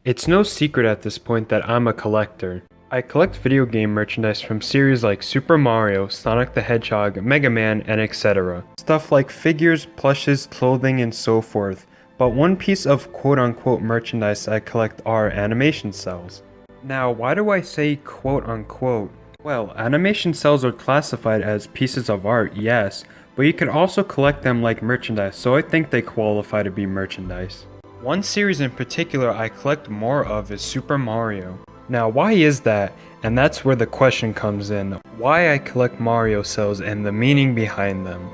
It's no secret at this point that I'm a collector. I collect video game merchandise from series like Super Mario, Sonic the Hedgehog, Mega Man, and etc. Stuff like figures, plushes, clothing, and so forth. But one piece of quote-unquote merchandise I collect are animation cells. Now, why do I say quote-unquote? Well, animation cells are classified as pieces of art, yes, but you can also collect them like merchandise, so I think they qualify to be merchandise. One series in particular I collect more of is Super Mario. Now, why is that? And that's where the question comes in. Why I collect Mario Cels and the meaning behind them.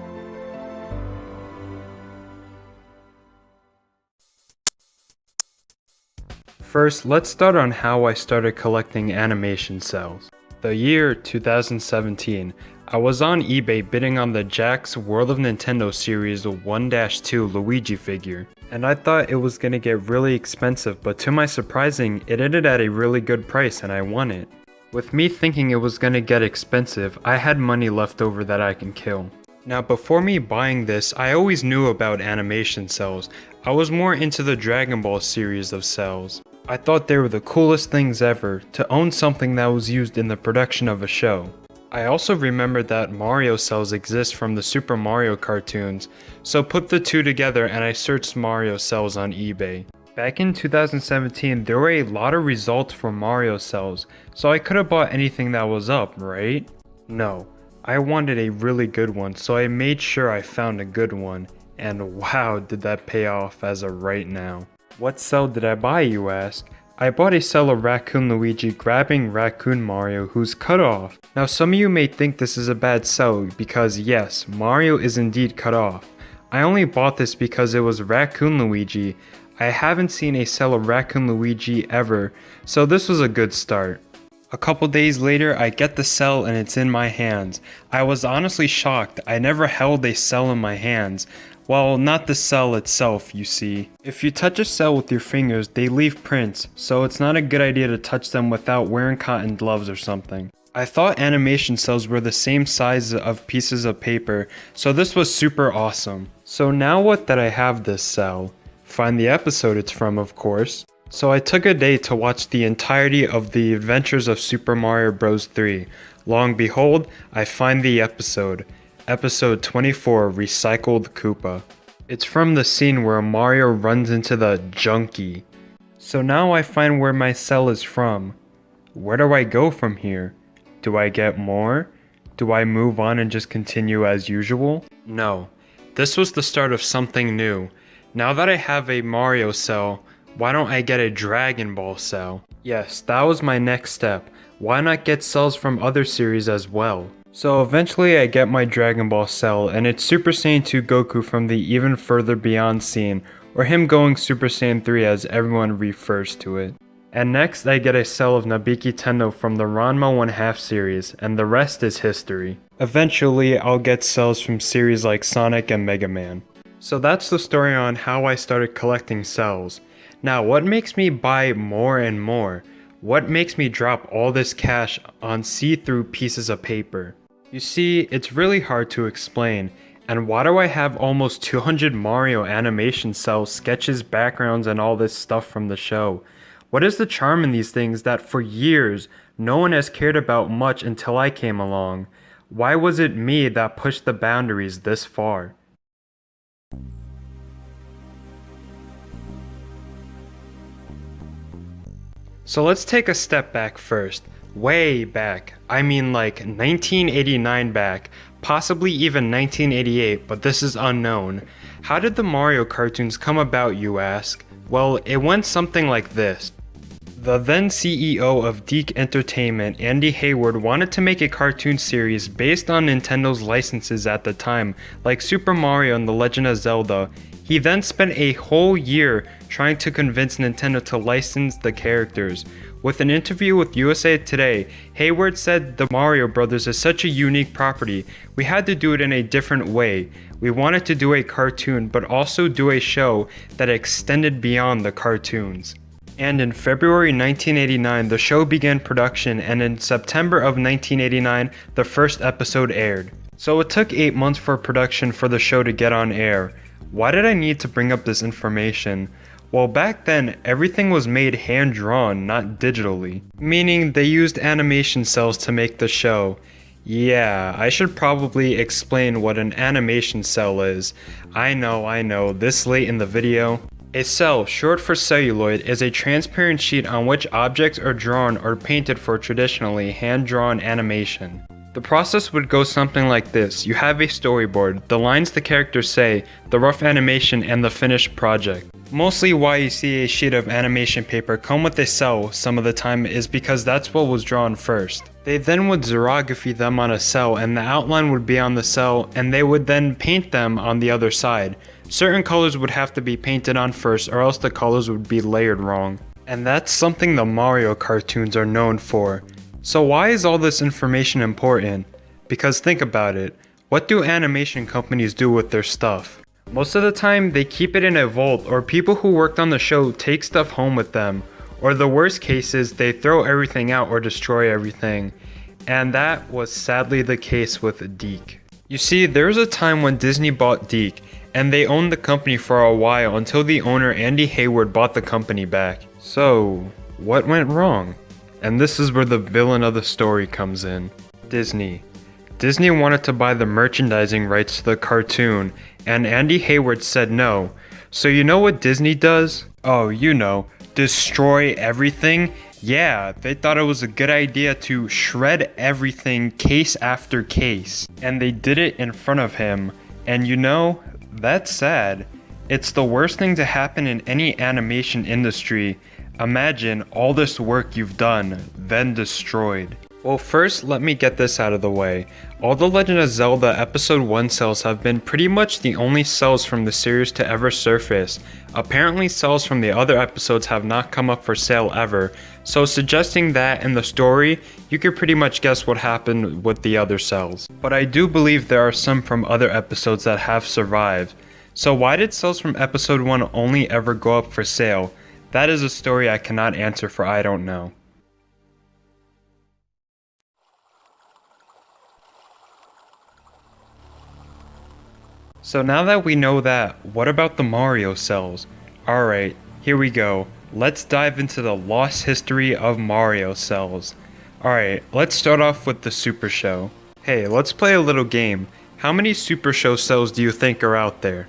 First, let's start on how I started collecting animation cells. The year 2017, I was on eBay bidding on the Jack's World of Nintendo Series 1-2 Luigi figure. And I thought it was gonna get really expensive, but to my surprising, it ended at a really good price and I won it. With me thinking it was gonna get expensive, I had money left over that I can kill. Now before me buying this, I always knew about animation cells. I was more into the Dragon Ball series of cells. I thought they were the coolest things ever, to own something that was used in the production of a show. I also remembered that Mario Cels exist from the Super Mario cartoons, so put the two together and I searched Mario Cels on eBay. Back in 2017, there were a lot of results for Mario Cels, so I could have bought anything that was up, right? No, I wanted a really good one, so I made sure I found a good one, and wow did that pay off as of right now. What cell did I buy, you ask? I bought a cell of Raccoon Luigi grabbing Raccoon Mario who's cut off. Now some of you may think this is a bad cell because yes, Mario is indeed cut off. I only bought this because it was Raccoon Luigi. I haven't seen a cell of Raccoon Luigi ever, so this was a good start. A couple days later, I get the cell and it's in my hands. I was honestly shocked. I never held a cell in my hands. Well, not the cell itself, you see. If you touch a cell with your fingers, they leave prints, so it's not a good idea to touch them without wearing cotton gloves or something. I thought animation cells were the same size of pieces of paper, so this was super awesome. So now what that I have this cell? Find the episode it's from, of course. So I took a day to watch the entirety of the Adventures of Super Mario Bros. 3. Lo and behold, I find the episode. Episode 24, Recycled Koopa. It's from the scene where Mario runs into the junkie. So now I find where my cell is from. Where do I go from here? Do I get more? Do I move on and just continue as usual? No. This was the start of something new. Now that I have a Mario cell, why don't I get a Dragon Ball cell? Yes, that was my next step. Why not get cells from other series as well? So eventually I get my Dragon Ball cell and it's Super Saiyan 2 Goku from the Even Further Beyond scene, or him going Super Saiyan 3 as everyone refers to it. And next I get a cell of Nabiki Tendo from the Ranma 1/2 series, and the rest is history. Eventually I'll get cells from series like Sonic and Mega Man. So that's the story on how I started collecting cells. Now what makes me buy more and more? What makes me drop all this cash on see-through pieces of paper? You see, it's really hard to explain, and why do I have almost 200 Mario animation cells, sketches, backgrounds, and all this stuff from the show? What is the charm in these things that for years, no one has cared about much until I came along? Why was it me that pushed the boundaries this far? So let's take a step back first. Way back. I mean like 1989 back, possibly even 1988, but this is unknown. How did the Mario cartoons come about, you ask? Well, it went something like this. The then CEO of DiC Entertainment, Andy Hayward, wanted to make a cartoon series based on Nintendo's licenses at the time, like Super Mario and The Legend of Zelda. He then spent a whole year trying to convince Nintendo to license the characters. With an interview with USA Today, Hayward said the Mario Brothers is such a unique property, we had to do it in a different way. We wanted to do a cartoon, but also do a show that extended beyond the cartoons. And in February 1989, the show began production, and in September of 1989, the first episode aired. So it took 8 months for production for the show to get on air. Why did I need to bring up this information? Well, back then, everything was made hand-drawn, not digitally. Meaning they used animation cells to make the show. Yeah, I should probably explain what an animation cell is. I know, this late in the video. A cell, short for celluloid, is a transparent sheet on which objects are drawn or painted for traditionally hand-drawn animation. The process would go something like this. You have a storyboard, the lines the characters say, the rough animation, and the finished project. Mostly why you see a sheet of animation paper come with a cell some of the time is because that's what was drawn first. They then would xerography them on a cell and the outline would be on the cell and they would then paint them on the other side. Certain colors would have to be painted on first or else the colors would be layered wrong. And that's something the Mario cartoons are known for. So why is all this information important? Because think about it, what do animation companies do with their stuff? Most of the time they keep it in a vault or people who worked on the show take stuff home with them. Or the worst case is they throw everything out or destroy everything. And that was sadly the case with Deke. You see, there was a time when Disney bought Deke and they owned the company for a while until the owner Andy Hayward bought the company back. So, what went wrong? And this is where the villain of the story comes in. Disney. Disney wanted to buy the merchandising rights to the cartoon, and Andy Hayward said no. So you know what Disney does? Oh, you know, destroy everything? Yeah, they thought it was a good idea to shred everything case after case. And they did it in front of him. And you know, that's sad. It's the worst thing to happen in any animation industry. Imagine all this work you've done, then destroyed. Well, first, let me get this out of the way. All the Legend of Zelda Episode 1 cells have been pretty much the only cells from the series to ever surface. Apparently, cells from the other episodes have not come up for sale ever, so suggesting that in the story, you could pretty much guess what happened with the other cells. But I do believe there are some from other episodes that have survived. So why did cells from Episode 1 only ever go up for sale? That is a story I cannot answer for I don't know. So now that we know that, what about the Mario cells? Alright, here we go. Let's dive into the lost history of Mario cells. Alright, let's start off with the Super Show. Hey, let's play a little game. How many Super Show cells do you think are out there?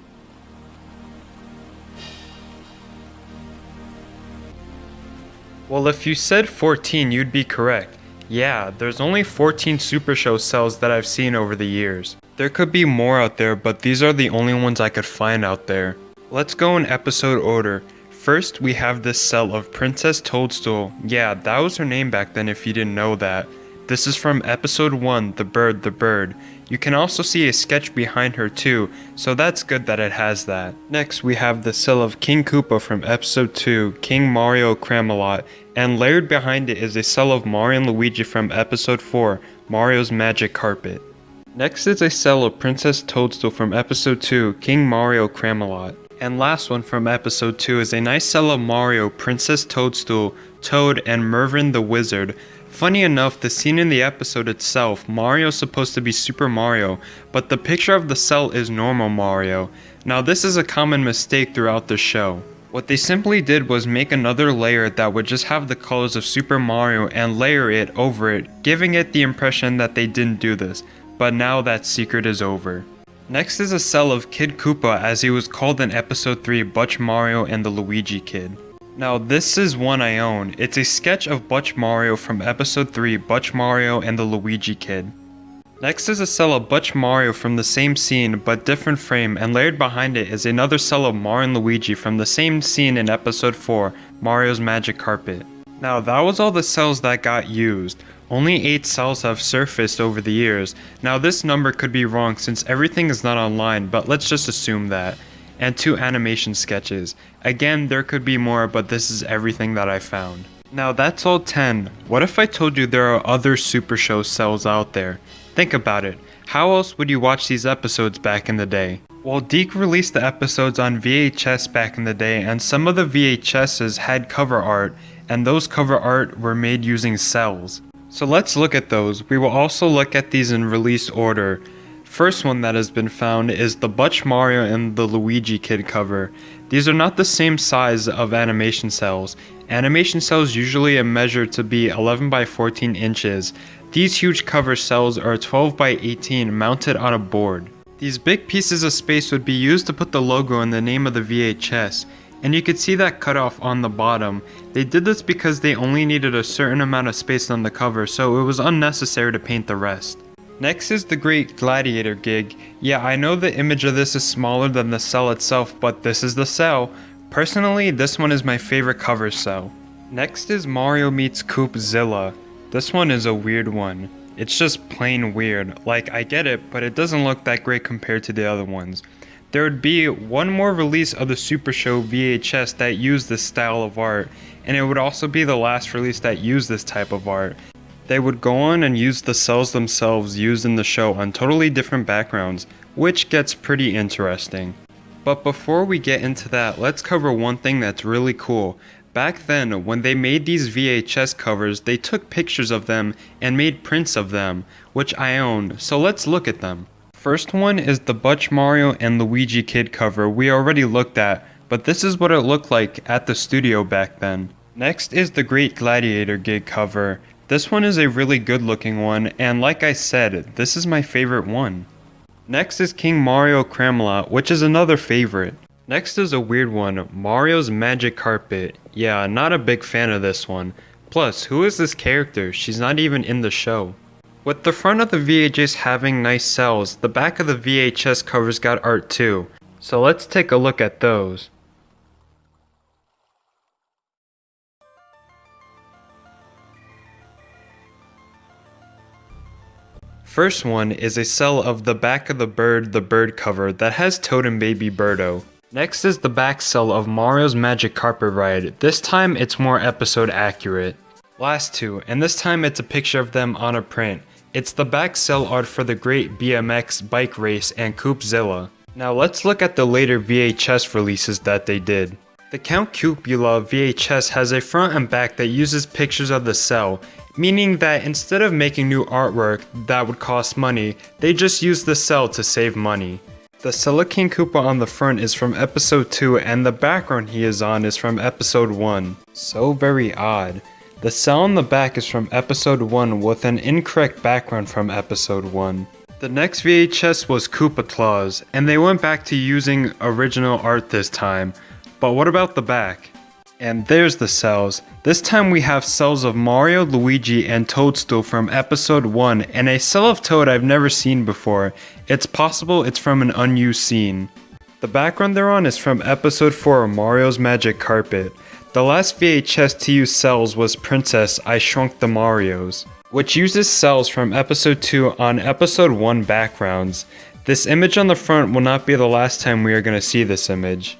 Well, if you said 14, you'd be correct. Yeah, there's only 14 Super Show cells that I've seen over the years. There could be more out there, but these are the only ones I could find out there. Let's go in episode order. First, we have this cell of Princess Toadstool. Yeah, that was her name back then if you didn't know that. This is from episode 1, The Bird, the Bird. You can also see a sketch behind her too, so that's good that it has that. Next, we have the cell of King Koopa from episode 2, King Mario Cramalot, and layered behind it is a cell of Mario and Luigi from episode 4, Mario's Magic Carpet. Next is a cell of Princess Toadstool from episode 2, King Mario Cramalot. And last one from episode 2 is a nice cell of Mario, Princess Toadstool, Toad, and Mervyn the Wizard. Funny enough, the scene in the episode itself, Mario's supposed to be Super Mario, but the picture of the cell is normal Mario. Now this is a common mistake throughout the show. What they simply did was make another layer that would just have the colors of Super Mario and layer it over it, giving it the impression that they didn't do this, but now that secret is over. Next is a cell of Kid Koopa as he was called in episode 3, Butch Mario and the Luigi Kid. Now this is one I own. It's a sketch of Butch Mario from episode 3, Butch Mario and the Luigi Kid. Next is a cell of Butch Mario from the same scene but different frame, and layered behind it is another cell of Mario and Luigi from the same scene in episode 4, Mario's Magic Carpet. Now that was all the cells that got used. Only 8 cells have surfaced over the years. Now this number could be wrong since everything is not online, but let's just assume that. And 2 animation sketches. Again, there could be more, but this is everything that I found. Now that's all 10. What if I told you there are other Super Show cells out there? Think about it. How else would you watch these episodes back in the day? Well, Deke released the episodes on VHS back in the day, and some of the VHSs had cover art, and those cover art were made using cells. So let's look at those. We will also look at these in release order. First one that has been found is the Butch Mario and the Luigi Kid cover. The These are not the same size of animation cells. Animation cells usually are measured to be 11 by 14 inches. These huge cover cells are 12 by 18 mounted on a board. These big pieces of space would be used to put the logo and the name of the VHS, and you could see that cutoff on the bottom. They did this because they only needed a certain amount of space on the cover, so it was unnecessary to paint the rest. Next is the Great Gladiator Gig. Yeah, I know the image of this is smaller than the cell itself, but this is the cell. Personally, this one is my favorite cover cell. Next is Mario meets Coopzilla. This one is a weird one. It's just plain weird. Like, I get it, but it doesn't look that great compared to the other ones. There would be one more release of the Super Show VHS that used this style of art, and it would also be the last release that used this type of art. They would go on and use the cells themselves used in the show on totally different backgrounds, which gets pretty interesting. But before we get into that, let's cover one thing that's really cool. Back then, when they made these VHS covers, they took pictures of them and made prints of them, which I own, so let's look at them. First one is the Butch Mario and Luigi Kid cover we already looked at, but this is what it looked like at the studio back then. Next is the Great Gladiator Gig cover. This one is a really good looking one, and like I said, this is my favorite one. Next is King Mario Camelot, which is another favorite. Next is a weird one, Mario's Magic Carpet. Yeah, not a big fan of this one. Plus, who is this character? She's not even in the show. With the front of the VHS having nice cells, the back of the VHS covers got art too. So let's take a look at those. First one is a cell of the back of the bird cover that has Toad and Baby Birdo. Next is the back cell of Mario's Magic Carpet Ride. This time it's more episode accurate. Last two, and this time it's a picture of them on a print. It's the back cell art for the Great BMX Bike Race and Coopzilla. Now let's look at the later VHS releases that they did. The Count Cupula VHS has a front and back that uses pictures of the cell, meaning that instead of making new artwork that would cost money, they just use the cell to save money. The Cella King Koopa on the front is from episode 2 and the background he is on is from episode 1. So very odd. The cell on the back is from episode 1 with an incorrect background from episode 1. The next VHS was Koopa Claus, and they went back to using original art this time. But what about the back? And there's the cells. This time we have cells of Mario, Luigi, and Toadstool from episode 1, and a cell of Toad I've never seen before. It's possible it's from an unused scene. The background they're on is from episode 4, Mario's Magic Carpet. The last VHS to use cells was Princess I Shrunk the Marios, which uses cells from episode 2 on episode 1 backgrounds. This image on the front will not be the last time we are going to see this image.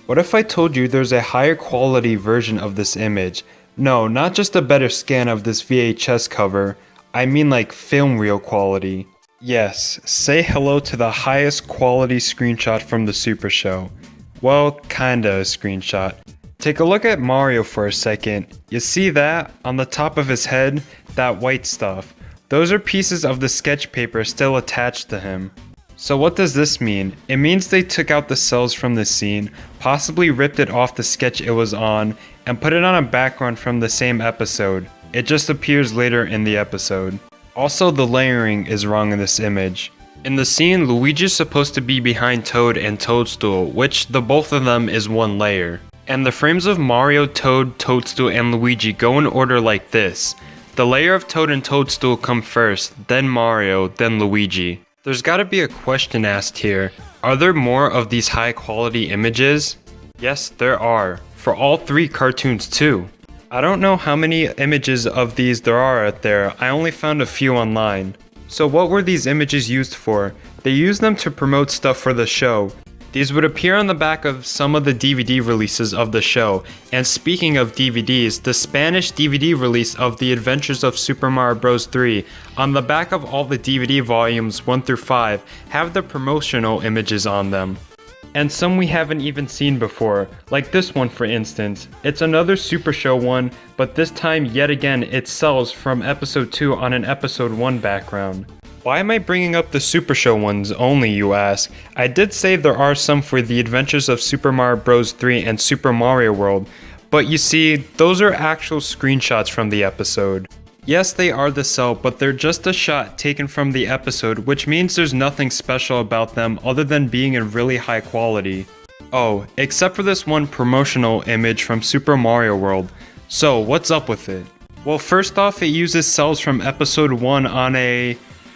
What if I told you there's a higher quality version of this image? No, not just a better scan of this VHS cover, I mean like film reel quality. Yes, say hello to the highest quality screenshot from the Super Show. Well, kinda a screenshot. Take a look at Mario for a second. You see that? On the top of his head? That white stuff. Those are pieces of the sketch paper still attached to him. So what does this mean? It means they took out the cells from the scene, possibly ripped it off the sketch it was on, and put it on a background from the same episode. It just appears later in the episode. Also, the layering is wrong in this image. In the scene, Luigi is supposed to be behind Toad and Toadstool, which the both of them is one layer. And the frames of Mario, Toad, Toadstool, and Luigi go in order like this. The layer of Toad and Toadstool come first, then Mario, then Luigi. There's gotta be a question asked here. Are there more of these high quality images? Yes, there are. For all 3 cartoons too. I don't know how many images of these there are out there. I only found a few online. So what were these images used for? They used them to promote stuff for the show. These would appear on the back of some of the DVD releases of the show. And speaking of DVDs, the Spanish DVD release of The Adventures of Super Mario Bros. 3, on the back of all the DVD volumes 1 through 5, have the promotional images on them. And some we haven't even seen before, like this one for instance. It's another Super Show one, but this time yet again it's cells from episode 2 on an episode 1 background. Why am I bringing up the Super Show ones only, you ask? I did say there are some for the Adventures of Super Mario Bros. 3 and Super Mario World, but you see, those are actual screenshots from the episode. Yes, they are the cell, but they're just a shot taken from the episode, which means there's nothing special about them other than being in really high quality. Oh, except for this one promotional image from Super Mario World. So, what's up with it? Well, first off, it uses cells from episode 1 on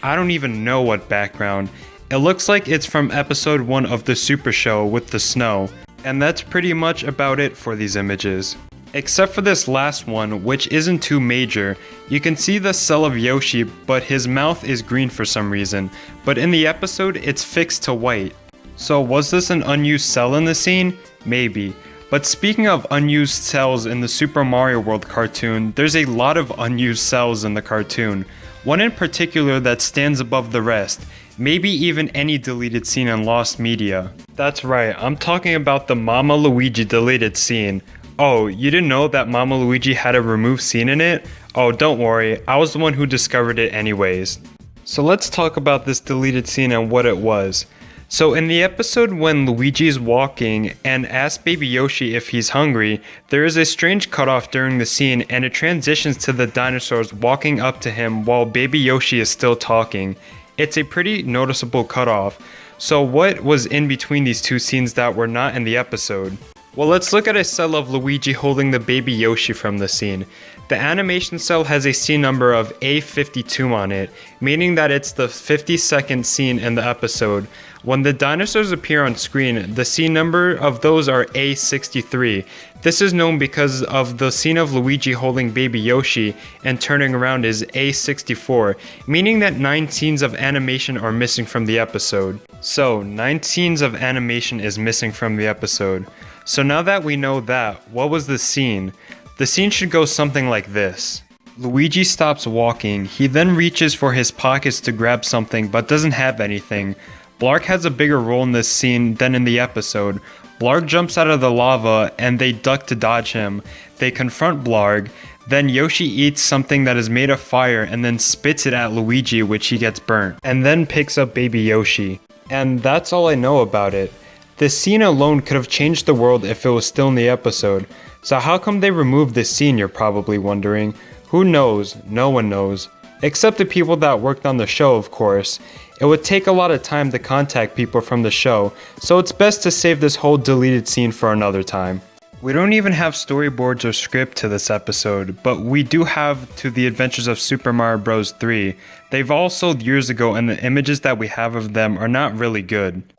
I don't even know what background. It looks like it's from episode 1 of the Super Show with the snow, and that's pretty much about it for these images. Except for this last one, which isn't too major. You can see the cell of Yoshi, but his mouth is green for some reason, but in the episode it's fixed to white. So was this an unused cell in the scene? Maybe. But speaking of unused cells in the Super Mario World cartoon, there's a lot of unused cells in the cartoon. One in particular that stands above the rest, maybe even any deleted scene in Lost Media. That's right, I'm talking about the Mama Luigi deleted scene. Oh, you didn't know that Mama Luigi had a removed scene in it? Oh, don't worry, I was the one who discovered it anyways. So let's talk about this deleted scene and what it was. So in the episode when Luigi is walking and asks Baby Yoshi if he's hungry, there is a strange cutoff during the scene and it transitions to the dinosaurs walking up to him while Baby Yoshi is still talking. It's a pretty noticeable cutoff. So what was in between these two scenes that were not in the episode? Well, let's look at a cell of Luigi holding the baby Yoshi from the scene. The animation cell has a scene number of A52 on it, meaning that it's the 52nd scene in the episode. When the dinosaurs appear on screen, the scene number of those are A63. This is known because of the scene of Luigi holding baby Yoshi and turning around is A64, meaning that 9 scenes of animation are missing from the episode. So, 9 scenes of animation is missing from the episode. So now that we know that, what was the scene? The scene should go something like this. Luigi stops walking, he then reaches for his pockets to grab something but doesn't have anything. Blarg has a bigger role in this scene than in the episode. Blarg jumps out of the lava and they duck to dodge him. They confront Blarg, then Yoshi eats something that is made of fire and then spits it at Luigi, which he gets burnt, and then picks up baby Yoshi. And that's all I know about it. This scene alone could have changed the world if it was still in the episode. So how come they removed this scene, you're probably wondering? Who knows? No one knows. Except the people that worked on the show, of course. It would take a lot of time to contact people from the show, so it's best to save this whole deleted scene for another time. We don't even have storyboards or script to this episode, but we do have to the Adventures of Super Mario Bros. 3. They've all sold years ago and the images that we have of them are not really good.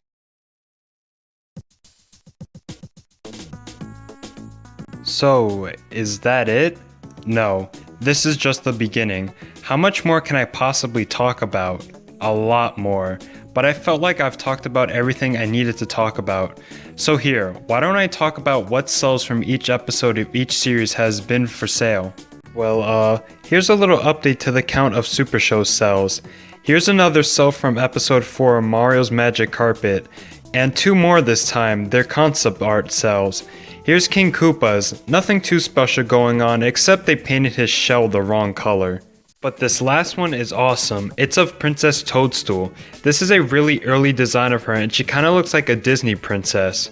So, is that it? No, this is just the beginning. How much more can I possibly talk about? A lot more. But I felt like I've talked about everything I needed to talk about. So here, why don't I talk about what cells from each episode of each series has been for sale? Well, here's a little update to the count of Super Show cells. Here's another cell from episode 4, Mario's Magic Carpet. And 2 more this time, they're concept art cells. Here's King Koopa's, nothing too special going on except they painted his shell the wrong color. But this last one is awesome, it's of Princess Toadstool. This is a really early design of her and she kinda looks like a Disney princess.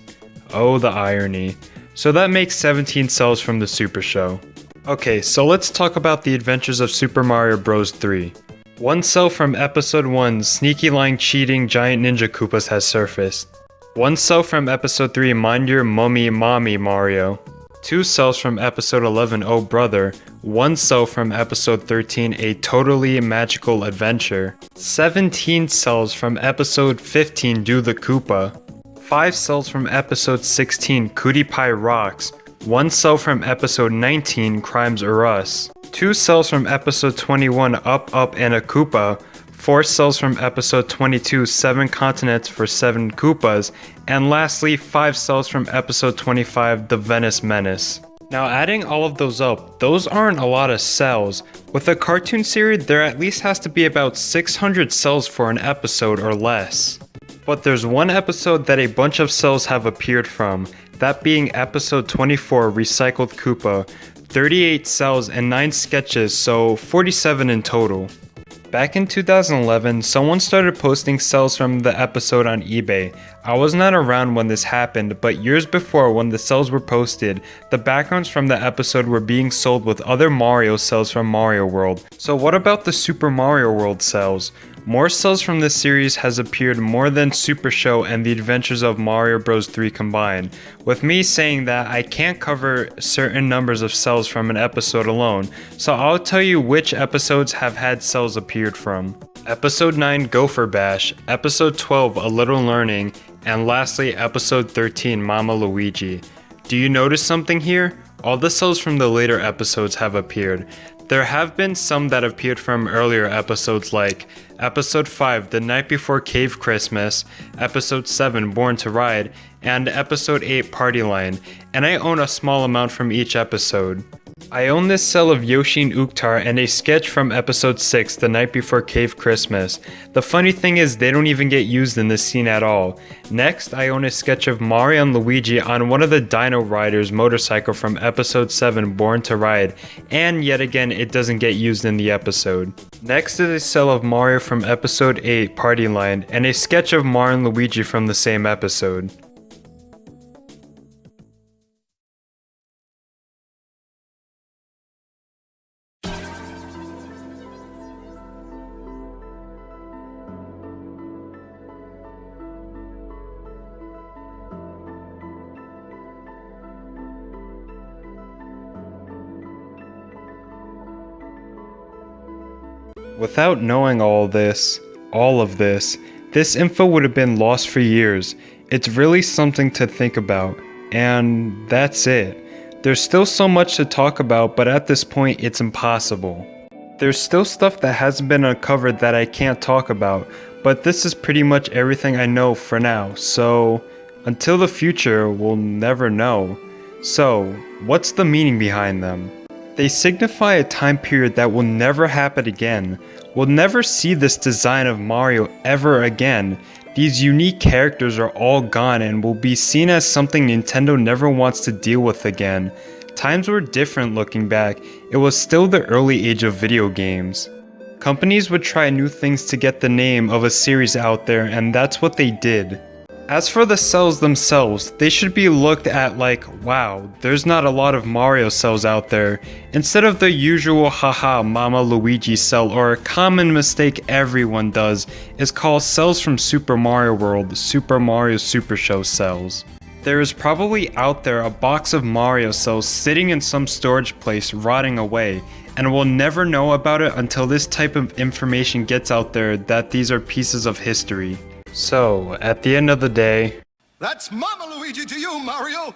Oh, the irony. So that makes 17 cells from the Super Show. Okay, so let's talk about the Adventures of Super Mario Bros. 3. One cell from episode 1, Sneaky Lying Cheating Giant Ninja Koopas has surfaced. One cell from episode 3, Mind Your Mummy Mommy Mario. 2 cells from episode 11, Oh Brother. 1 cell from episode 13, A Totally Magical Adventure. 17 cells from episode 15, Do the Koopa. 5 cells from episode 16, Cootie Pie Rocks. 1 cell from episode 19, Crimes or Us. 2 cells from episode 21, Up Up and a Koopa. 4 cells from episode 22, 7 continents for 7 Koopas, and lastly 5 cells from episode 25, The Venice Menace. Now adding all of those up, those aren't a lot of cells. With a cartoon series, there at least has to be about 600 cells for an episode or less. But there's one episode that a bunch of cells have appeared from, that being episode 24, Recycled Koopa. 38 cells and 9 sketches, so 47 in total. Back in 2011, someone started posting cells from the episode on eBay. I was not around when this happened, but years before when the cells were posted, the backgrounds from the episode were being sold with other Mario cells from Mario World. So what about the Super Mario World cells? More cells from this series has appeared more than Super Show and The Adventures of Mario Bros. 3 combined, with me saying that I can't cover certain numbers of cells from an episode alone, so I'll tell you which episodes have had cells appeared from. Episode 9 Gopher Bash, Episode 12 A Little Learning, and lastly Episode 13 Mama Luigi. Do you notice something here? All the cells from the later episodes have appeared. There have been some that appeared from earlier episodes like Episode 5 The Night Before Cave Christmas, Episode 7 Born to Ride, and Episode 8 Party Line, and I own a small amount from each episode. I own this cell of Yoshi and Uktar and a sketch from Episode 6 The Night Before Cave Christmas. The funny thing is they don't even get used in this scene at all. Next, I own a sketch of Mario and Luigi on one of the Dino Riders motorcycle from Episode 7 Born to Ride, and yet again it doesn't get used in the episode. Next is a cell of Mario from Episode 8 Party Line and a sketch of Mario and Luigi from the same episode. Without knowing all of this info would have been lost for years. It's really something to think about, and that's it. There's still so much to talk about, but at this point it's impossible. There's still stuff that hasn't been uncovered that I can't talk about, but this is pretty much everything I know for now, so until the future, we'll never know. So, what's the meaning behind them? They signify a time period that will never happen again. We'll never see this design of Mario ever again. These unique characters are all gone and will be seen as something Nintendo never wants to deal with again. Times were different looking back. It was still the early age of video games. Companies would try new things to get the name of a series out there, and that's what they did. As for the cells themselves, they should be looked at like, wow, there's not a lot of Mario cells out there, instead of the usual haha Mama Luigi cell, or a common mistake everyone does is call cells from Super Mario World Super Mario Super Show cells. There is probably out there a box of Mario cells sitting in some storage place rotting away, and we'll never know about it until this type of information gets out there that these are pieces of history. So, at the end of the day, that's Mama Luigi to you, Mario!